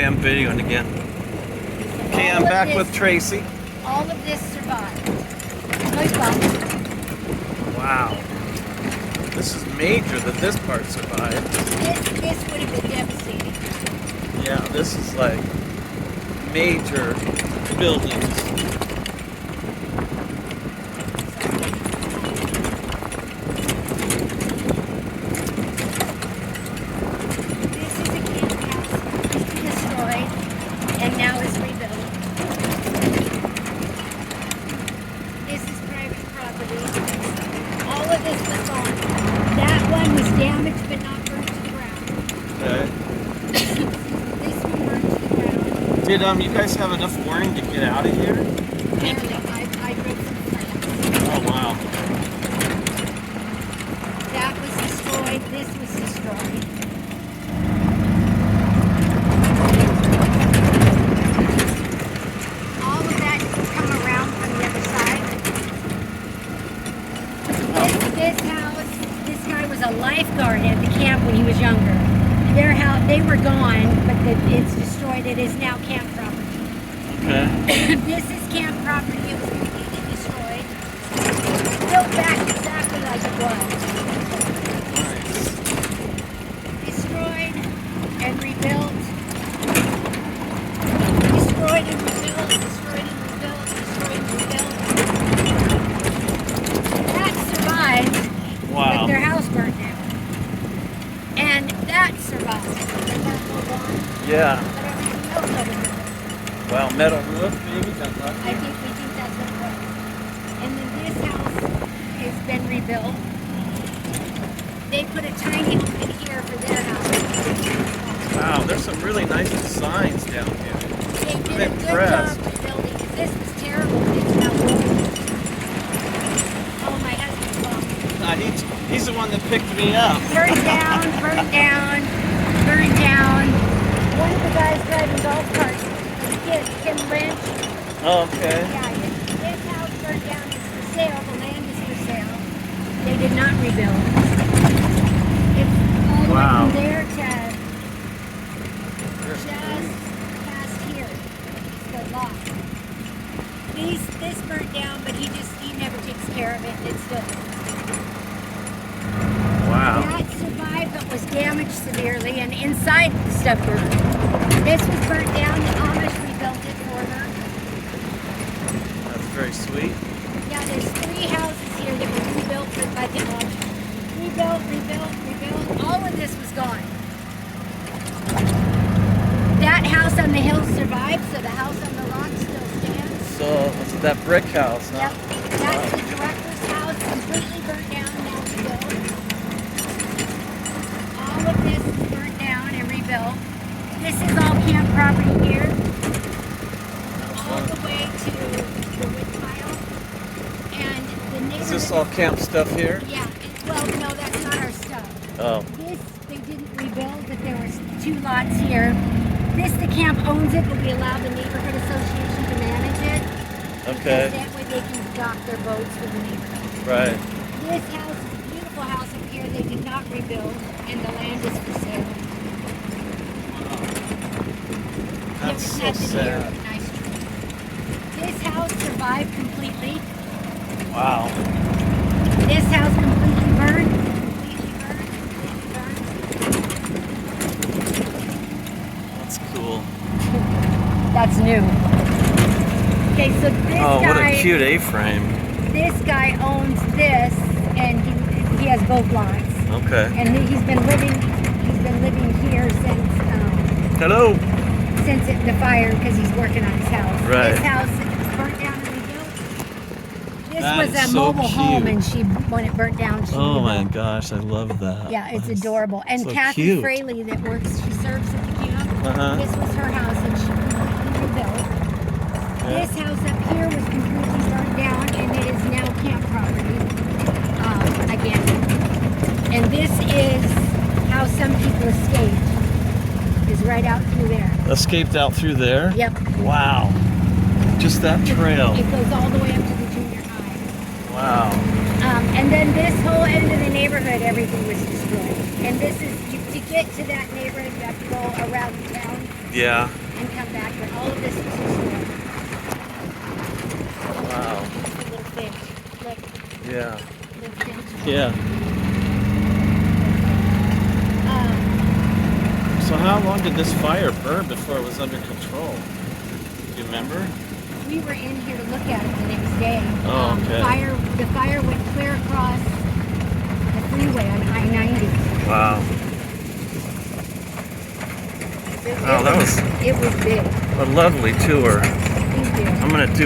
Okay, I'm videoing again. Okay, I'm back with Tracy. All of this survived. No problem. Wow. This is major that this part survived. This would have been devastating. Yeah, this is like major buildings. This is a camp house destroyed and now is rebuilt. This is private property. All of this was gone. That one was damaged but not burned to the ground. Okay. This one burned to the ground. Did you guys have enough warning to get out of here? Barely. I drove some friends. Oh wow. That was destroyed. This was destroyed. All of that come around from the other side. This house, this guy was a lifeguard at the camp when he was younger. Their house, they were gone, but it's destroyed. It is now camp property. Okay. This is camp property. It was completely destroyed. Built back exactly like it was. Nice. Destroyed and rebuilt. Destroyed and rebuilt. Destroyed and rebuilt. Destroyed and rebuilt. That survived, Wow. but their house burnt down. And that survived. And that moved on. Yeah. But everything else over here. Wow, metal roof, maybe? Got lucky. We think that's what it was. And then this house has been rebuilt. They put a tiny home in here for their house. Wow, there's some really nice designs down here. They did I'm a good impressed. job rebuilding. This was terrible. It's now ruined. Oh, my husband's gone. He's the one that picked me up. Burned down, burned down, burned down. One of the guys driving golf carts, the kid, Tim Lynch. Oh, okay. Yeah, his house burned down. It's for sale. The land is for sale. They did not rebuild. It's all the way Wow. from there to just past here. It's the lot. This burnt down, but he never takes care of it. It's still Wow. that survived, but was damaged severely, and inside the stuff burned. This was burnt down. The Amish rebuilt it for her. That's very sweet. Yeah, there's 3 houses here that were rebuilt by the Amish. Rebuilt, rebuilt, rebuilt. All of this was gone. That house on the hill survived, so the house on the rock still stands. So, it's that brick house, huh? Yep. That's the director's house, completely burnt down, now rebuilt. All of this is burnt down and rebuilt. This is all camp property here. All the way to the wood pile. And the neighborhood. Is this all camp stuff here? Yeah. Well, no, that's not our stuff. Oh. This, they didn't rebuild, but there was 2 lots here. This, the camp owns it, but we allow the neighborhood association to manage it. Okay. Because that way they can dock their boats for the neighborhood. Right. This house is a beautiful house up here. They did not rebuild, and the land is for sale. That's so Nothing here sad. but a nice tree. This house survived completely. Wow. This house completely burned. Completely burned. Completely burned. That's cool. That's new. Okay, so this Oh, guy. what a cute A-frame. This guy owns this, and he has both lots. Okay. And he's been living here Hello. since the fire, because he's working on his house. Right. This house was burnt down and rebuilt. This That was is a so mobile home, cute. and when it burnt down, she Oh my rebuilt. gosh, I love that. Yeah, it's That's adorable. And so Kathy cute. Fraley that works, she serves at the camp. Uh-huh. This was her house, and she completely rebuilt. Yeah. This house up here was completely burnt down, and it is now camp property again. And this is how some people escaped. Is right out through there. Escaped out through there? Yep. Wow. Just that trail. It goes all the way up to the junior high. Wow. And then this whole end of the neighborhood, everything was destroyed. And this is, to get to that neighborhood, you have to go around town Yeah. and come back, but all of this was destroyed. Wow. Just a little finch. Look, Yeah. little finch. Yeah. Um, So how long did this fire burn before it was under control? Do you remember? we were in here to look at it the next day. Oh, okay. The fire went clear across the freeway on I-90. Wow. Oh, that was It was big. a lovely tour. Thank you. I'm gonna do